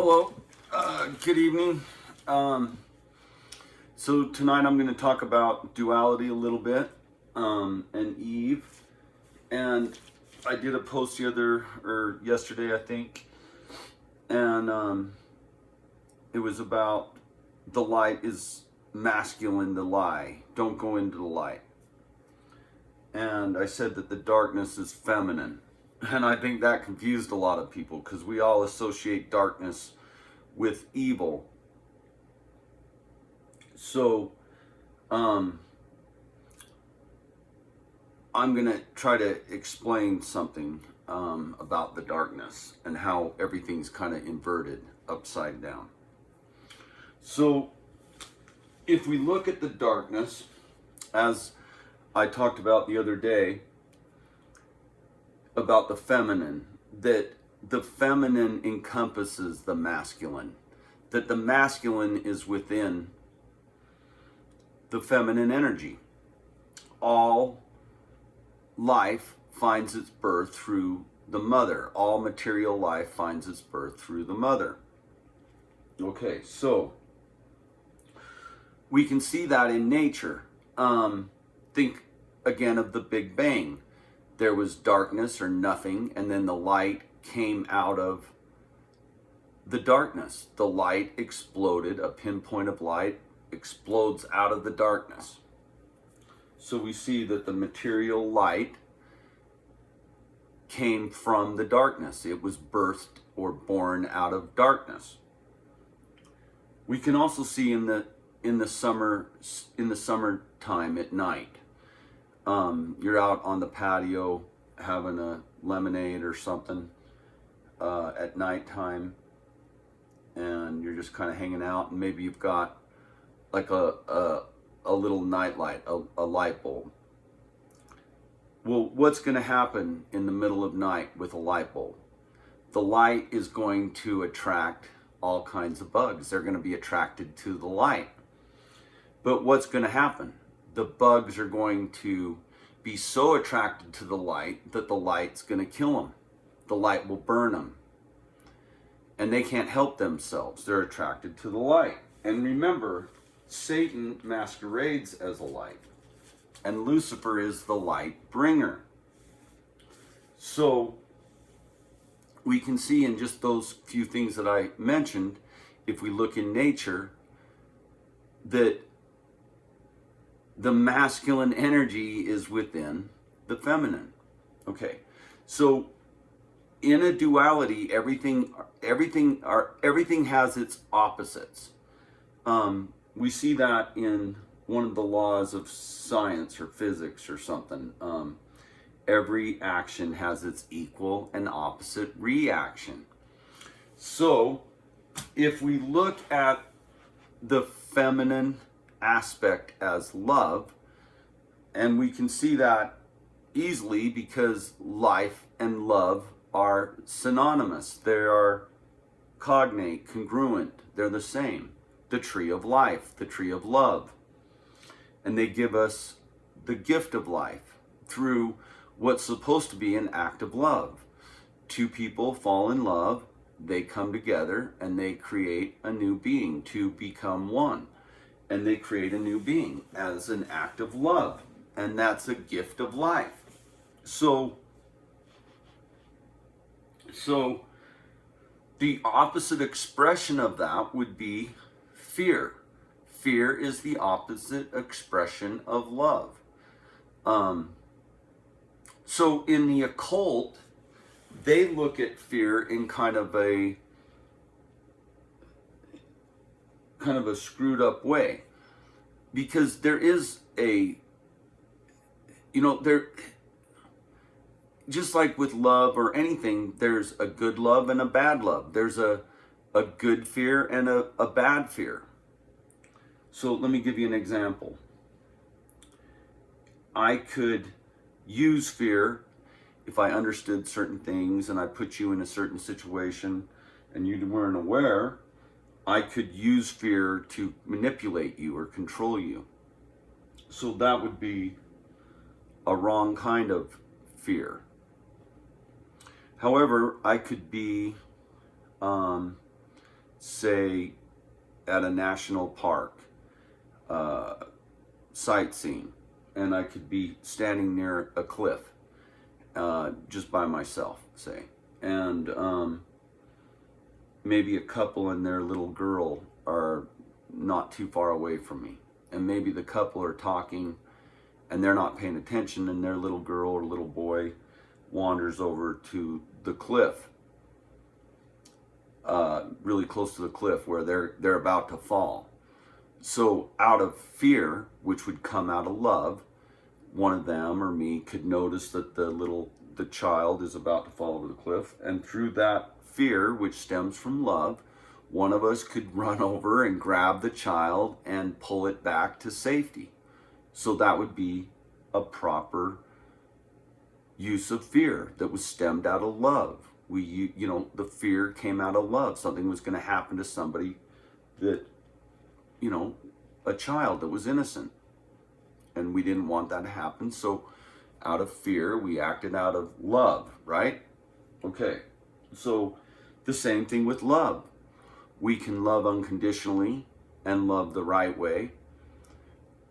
Hello, good evening. Um, so tonight I'm going to talk about duality a little bit, and Eve. And I did a post yesterday, I think, and it was about the light is masculine, the lie. Don't go into the light. And I said that the darkness is feminine. And I think that confused a lot of people because we all associate darkness with evil. So, I'm going to try to explain something about the darkness and how everything's kind of inverted, upside down. So, if we look at the darkness, as I talked about the other day, about the feminine, that the feminine encompasses the masculine, that the masculine is within the feminine energy. All life finds its birth through the mother. All material life finds its birth through the mother. Okay, so we can see that in nature. Think again of the Big Bang. There was darkness or nothing, and then the light came out of the darkness. The light exploded, a pinpoint of light explodes out of the darkness. So we see that the material light came from the darkness. It was birthed or born out of darkness. We can also see in the summertime at night. You're out on the patio having a lemonade or something at nighttime, and you're just kind of hanging out, and maybe you've got like a little night light, a light bulb. Well, what's going to happen in the middle of night with a light bulb? The light is going to attract all kinds of bugs. They're going to be attracted to the light. But what's going to happen? The bugs are going to be so attracted to the light that the light's going to kill them. The light will burn them. And they can't help themselves. They're attracted to the light. And remember, Satan masquerades as a light. And Lucifer is the light bringer. So we can see in just those few things that I mentioned, if we look in nature, that the masculine energy is within the feminine. Okay, so in a duality, everything has its opposites. We see that in one of the laws of science or physics or something. Every action has its equal and opposite reaction. So if we look at the feminine aspect as love, and we can see that easily because life and love are synonymous. They are cognate, congruent, they're the same. The tree of life, the tree of love. And they give us the gift of life through what's supposed to be an act of love. Two people fall in love, they come together, and they create a new being to become one. And they create a new being as an act of love. And that's a gift of life. So the opposite expression of that would be fear. Fear is the opposite expression of love. So in the occult, they look at fear in kind of a screwed up way, because there is there, just like with love or anything, there's a good love and a bad love. There's a good fear and a bad fear. So let me give you an example. I could use fear if I understood certain things and I put you in a certain situation and you weren't aware. I could use fear to manipulate you or control you. So that would be a wrong kind of fear. However, I could be say, at a national park, sightseeing, and I could be standing near a cliff, just by myself, say, and maybe a couple and their little girl are not too far away from me, and maybe the couple are talking and they're not paying attention, and their little girl or little boy wanders over to the cliff, really close to the cliff where they're about to fall. So out of fear, which would come out of love, one of them or me could notice that the child is about to fall over the cliff, and through that fear, which stems from love, one of us could run over and grab the child and pull it back to safety. So that would be a proper use of fear that was stemmed out of love. The fear came out of love. Something was going to happen to somebody that, a child that was innocent. And we didn't want that to happen. So out of fear, we acted out of love, right? Okay. So the same thing with love. We can love unconditionally and love the right way,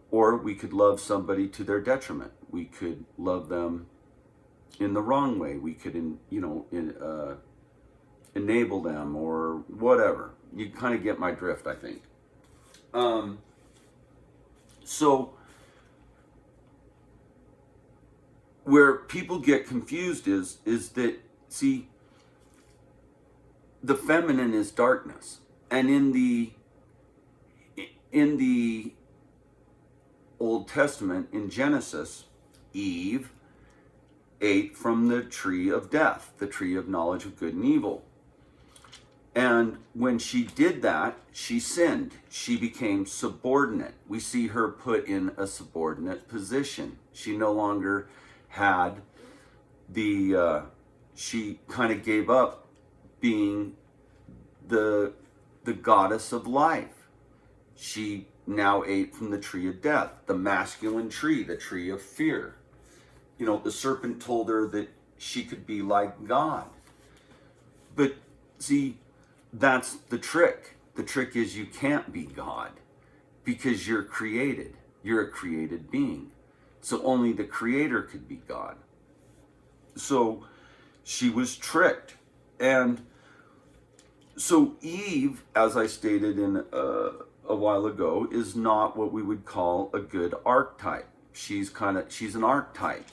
or we could love somebody to their detriment. We could love them in the wrong way. We could, enable them or whatever. You kind of get my drift, I think. So where people get confused is that, see, the feminine is darkness, and in the Old Testament, in Genesis, Eve ate from the tree of death, the tree of knowledge of good and evil. And when she did that, she sinned. She became subordinate. We see her put in a subordinate position. She no longer had she kind of gave up being the goddess of life. She now ate from the tree of death, the masculine tree, the tree of fear. The serpent told her that she could be like God. But see, that's the trick. The trick is you can't be God because you're created. You're a created being. So only the creator could be God. So she was tricked. And so Eve, as I stated in a while ago, is not what we would call a good archetype. She's an archetype.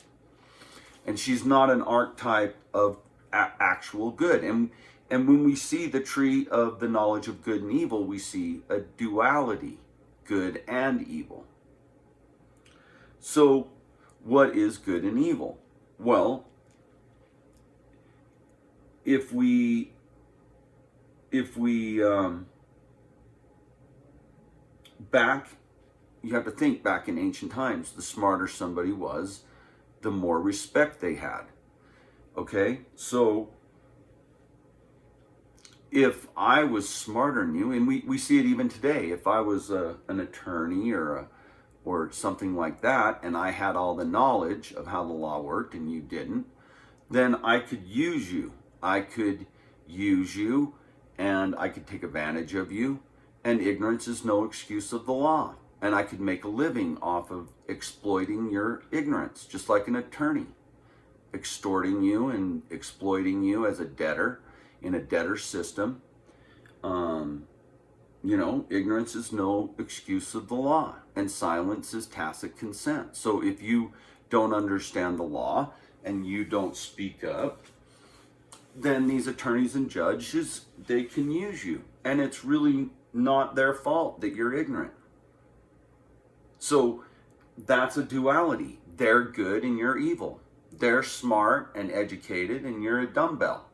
And she's not an archetype of actual good. And when we see the tree of the knowledge of good and evil, we see a duality, good and evil. So what is good and evil? Well, if we you have to think back in ancient times, the smarter somebody was, the more respect they had. Okay, so if I was smarter than you, and we see it even today, if I was an attorney or something like that, and I had all the knowledge of how the law worked and you didn't, then I could use you. And I could take advantage of you, and ignorance is no excuse of the law. And I could make a living off of exploiting your ignorance, just like an attorney, extorting you and exploiting you as a debtor in a debtor system. Ignorance is no excuse of the law, and silence is tacit consent. So if you don't understand the law and you don't speak up, then these attorneys and judges, they can use you. And it's really not their fault that you're ignorant. So that's a duality. They're good and you're evil. They're smart and educated and you're a dumbbell.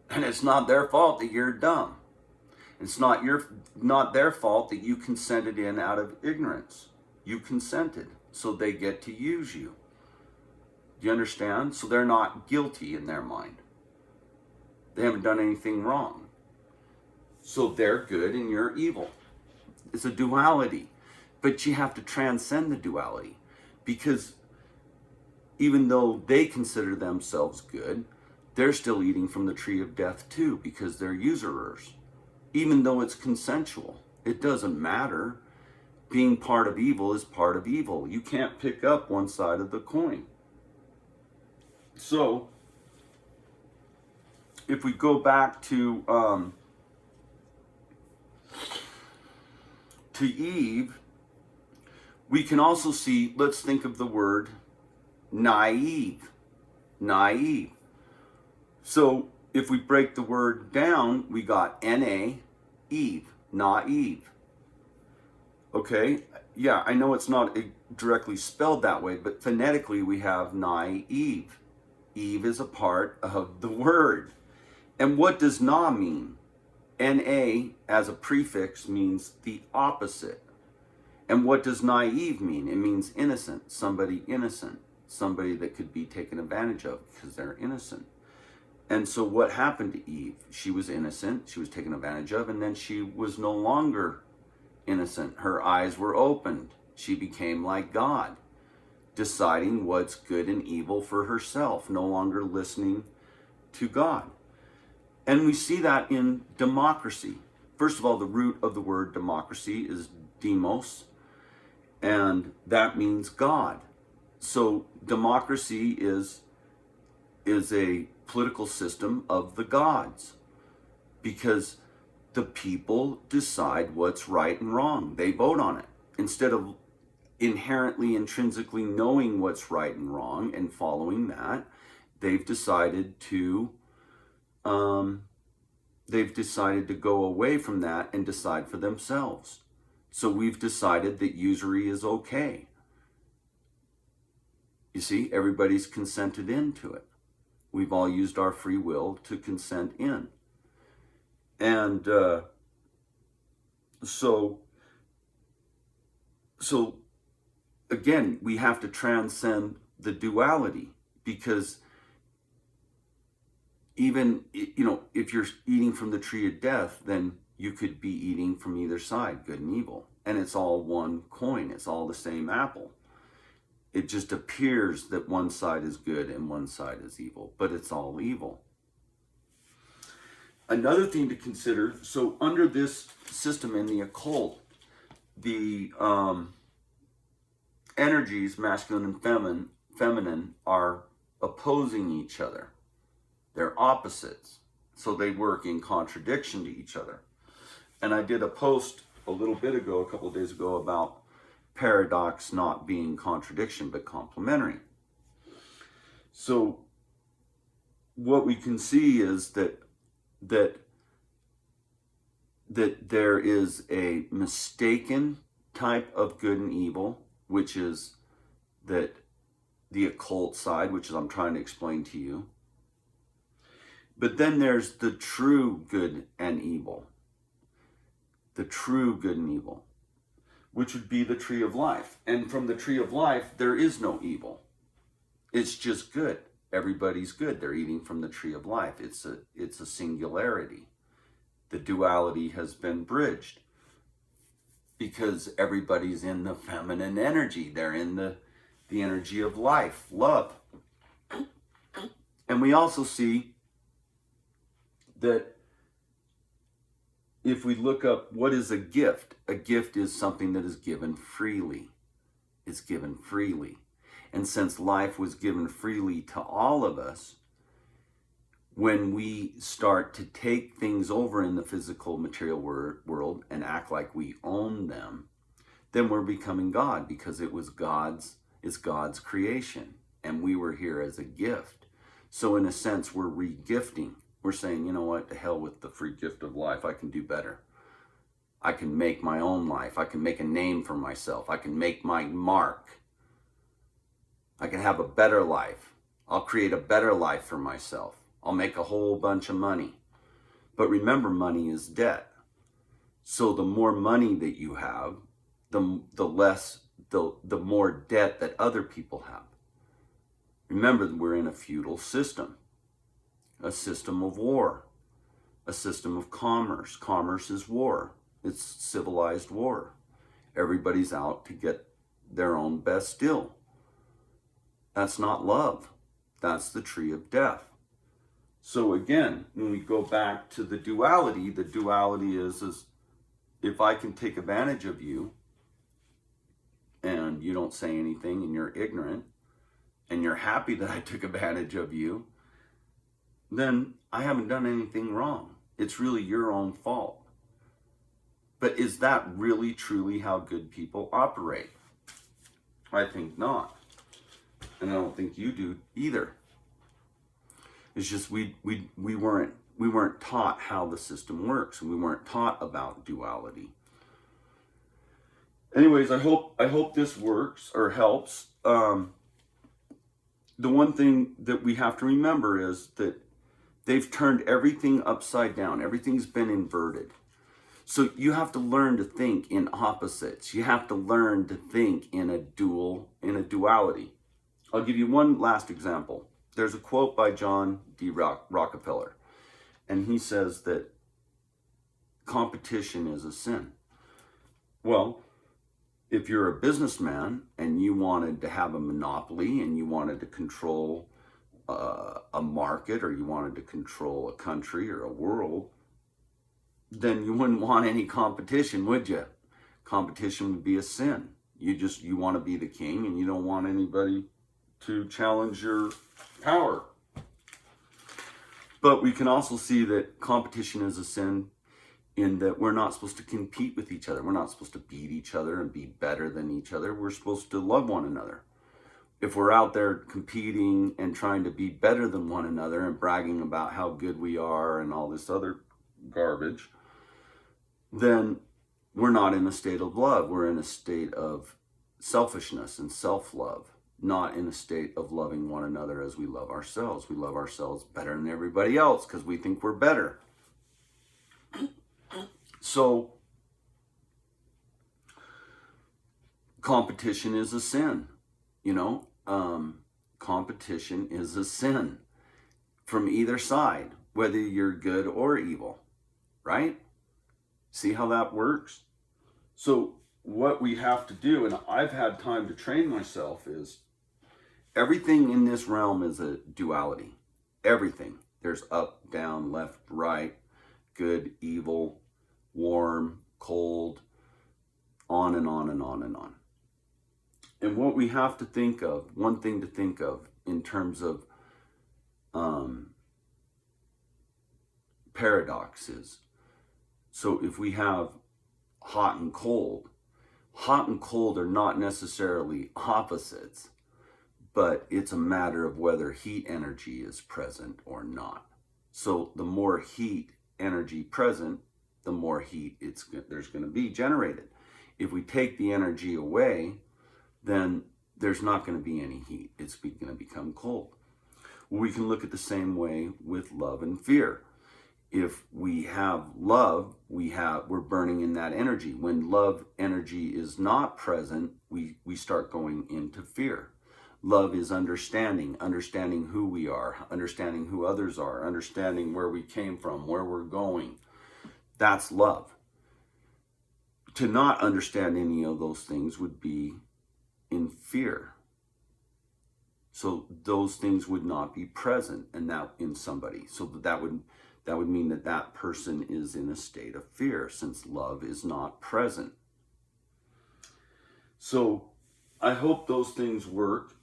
And it's not their fault that you're dumb. It's not their fault that you consented in out of ignorance. You consented, so they get to use you. Do you understand? So they're not guilty in their mind. They haven't done anything wrong. So they're good and you're evil. It's a duality. But you have to transcend the duality, because even though they consider themselves good, they're still eating from the tree of death too, because they're usurers. even though it's consensual. It doesn't matter. Being part of evil is part of evil. You can't pick up one side of the coin. So, if we go back to Eve, we can also see, let's think of the word naive. Naive. So if we break the word down, we got N-A, Eve, naive. Okay, yeah, I know it's not directly spelled that way, but phonetically we have naive. Eve is a part of the word. And what does na mean? Na as a prefix means the opposite. And what does naive mean? It means innocent, somebody that could be taken advantage of because they're innocent. And so what happened to Eve? She was innocent, she was taken advantage of, and then she was no longer innocent. Her eyes were opened. She became like God, deciding what's good and evil for herself, no longer listening to God. And we see that in democracy. First of all, the root of the word democracy is demos, and that means God. So democracy is a political system of the gods, because the people decide what's right and wrong. They vote on it. Instead of intrinsically knowing what's right and wrong and following that, they've decided to go away from that and decide for themselves. So we've decided that usury is okay. You see, everybody's consented into it. We've all used our free will to consent in. And so again, we have to transcend the duality, because even, if you're eating from the tree of death, then you could be eating from either side, good and evil. And it's all one coin. It's all the same apple. It just appears that one side is good and one side is evil, but it's all evil. Another thing to consider, so under this system in the occult, the energies, masculine and feminine, are opposing each other. They're opposites. So they work in contradiction to each other. And I did a post a couple of days ago, about paradox not being contradiction but complementary. So what we can see is that there is a mistaken type of good and evil, which is that the occult side, which is I'm trying to explain to you. But then there's the true good and evil. The true good and evil, which would be the tree of life. And from the tree of life, there is no evil. It's just good. Everybody's good. They're eating from the tree of life. It's a singularity. The duality has been bridged because everybody's in the feminine energy. They're in the energy of life, love. And we also see that if we look up what is a gift is something that is given freely. It's given freely. And since life was given freely to all of us, when we start to take things over in the physical material world and act like we own them, then we're becoming God, because it's God's creation, and we were here as a gift. So in a sense, we're re-gifting. We're saying, you know what, to hell with the free gift of life. I can do better. I can make my own life. I can make a name for myself. I can make my mark. I can have a better life. I'll create a better life for myself. I'll make a whole bunch of money. But remember, money is debt. So the more money that you have, the more debt that other people have. Remember that we're in a feudal system. A system of war, a system of commerce. Commerce is war. It's civilized war. Everybody's out to get their own best deal. That's not love. That's the tree of death. So again, when we go back to the duality is if I can take advantage of you and you don't say anything and you're ignorant and you're happy that I took advantage of you, then I haven't done anything wrong. It's really your own fault. But is that really truly how good people operate? I think not. And I don't think you do either. It's just we weren't taught how the system works, and we weren't taught about duality. Anyways, I hope this works or helps. The one thing that we have to remember is that they've turned everything upside down. Everything's been inverted. So you have to learn to think in opposites. You have to learn to think in a duality. I'll give you one last example. There's a quote by John D. Rockefeller, and he says that competition is a sin. Well, if you're a businessman and you wanted to have a monopoly and you wanted to control a market, or you wanted to control a country or a world, then you wouldn't want any competition, would you? Competition would be a sin. You want to be the king, and you don't want anybody to challenge your power. But we can also see that competition is a sin in that we're not supposed to compete with each other. We're not supposed to beat each other and be better than each other. We're supposed to love one another. If we're out there competing and trying to be better than one another and bragging about how good we are and all this other garbage, then we're not in a state of love. We're in a state of selfishness and self-love, not in a state of loving one another as we love ourselves. We love ourselves better than everybody else because we think we're better. So, competition is a sin, competition is a sin from either side, whether you're good or evil, right? See how that works? So what we have to do, and I've had time to train myself, is everything in this realm is a duality. Everything. There's up, down, left, right, good, evil, warm, cold, on and on and on and on. And what we have to think of, one thing to think of in terms of paradoxes. So if we have hot and cold are not necessarily opposites, but it's a matter of whether heat energy is present or not. So the more heat energy present, the more heat there's going to be generated. If we take the energy away, then there's not going to be any heat. It's going to become cold. We can look at the same way with love and fear. If we have love, we're burning in that energy. When love energy is not present, we start going into fear. Love is understanding who we are, understanding who others are, understanding where we came from, where we're going. That's love. To not understand any of those things would be in fear. So those things would not be present in somebody. So that would mean that person is in a state of fear, since love is not present. So I hope those things work.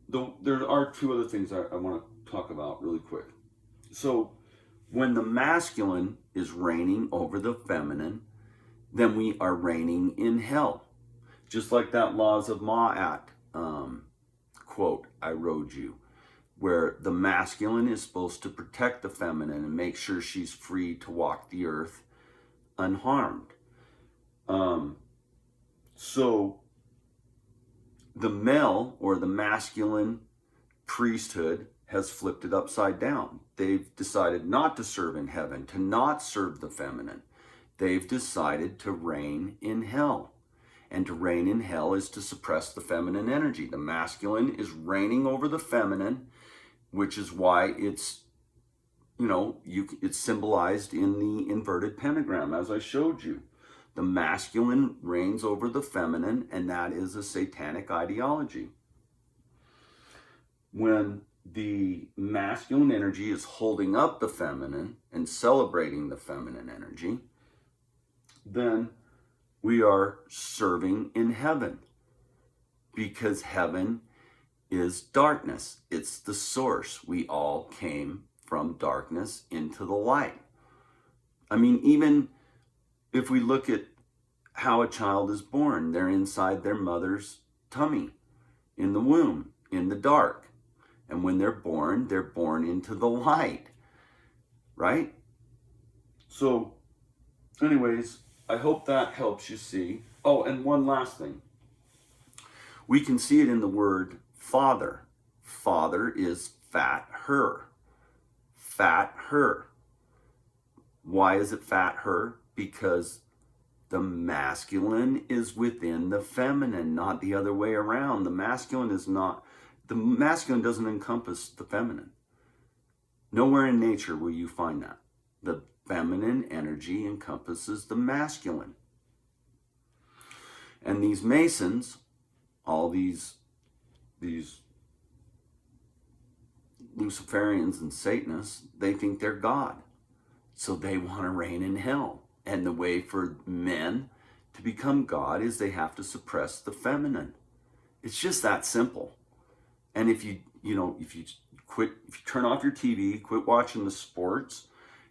There are two other things I want to talk about really quick. So when the masculine is reigning over the feminine, then we are reigning in hell. Just like that Laws of Ma'at quote I wrote you, where the masculine is supposed to protect the feminine and make sure she's free to walk the earth unharmed. So the male or the masculine priesthood has flipped it upside down. They've decided not to serve in heaven, to not serve the feminine. They've decided to reign in hell. And to reign in hell is to suppress the feminine energy. The masculine is reigning over the feminine, which is why it's symbolized in the inverted pentagram, as I showed you. The masculine reigns over the feminine, and that is a satanic ideology. When the masculine energy is holding up the feminine and celebrating the feminine energy, then we are serving in heaven, because heaven is darkness. It's the source. We all came from darkness into the light. I mean, even if we look at how a child is born, they're inside their mother's tummy, in the womb, in the dark. And when they're born into the light, right? So, anyways, I hope that helps you see. Oh, and one last thing. We can see it in the word father. Father is fat her. Fat her. Why is it fat her? Because the masculine is within the feminine, not the other way around. The masculine doesn't encompass the feminine. Nowhere in nature will you find that. The feminine energy encompasses the masculine. And these Masons, all these Luciferians and Satanists, they think they're God. So they want to reign in hell. And the way for men to become God is they have to suppress the feminine. It's just that simple. And if you turn off your TV, quit watching the sports,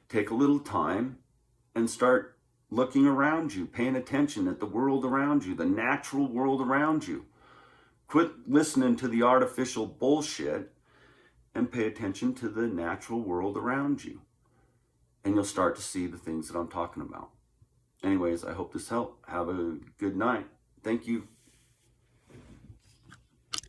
take a little time and start looking around you, paying attention at the world around you, the natural world around you. Quit listening to the artificial bullshit and pay attention to the natural world around you. And you'll start to see the things that I'm talking about. Anyways, I hope this helped. Have a good night. Thank you.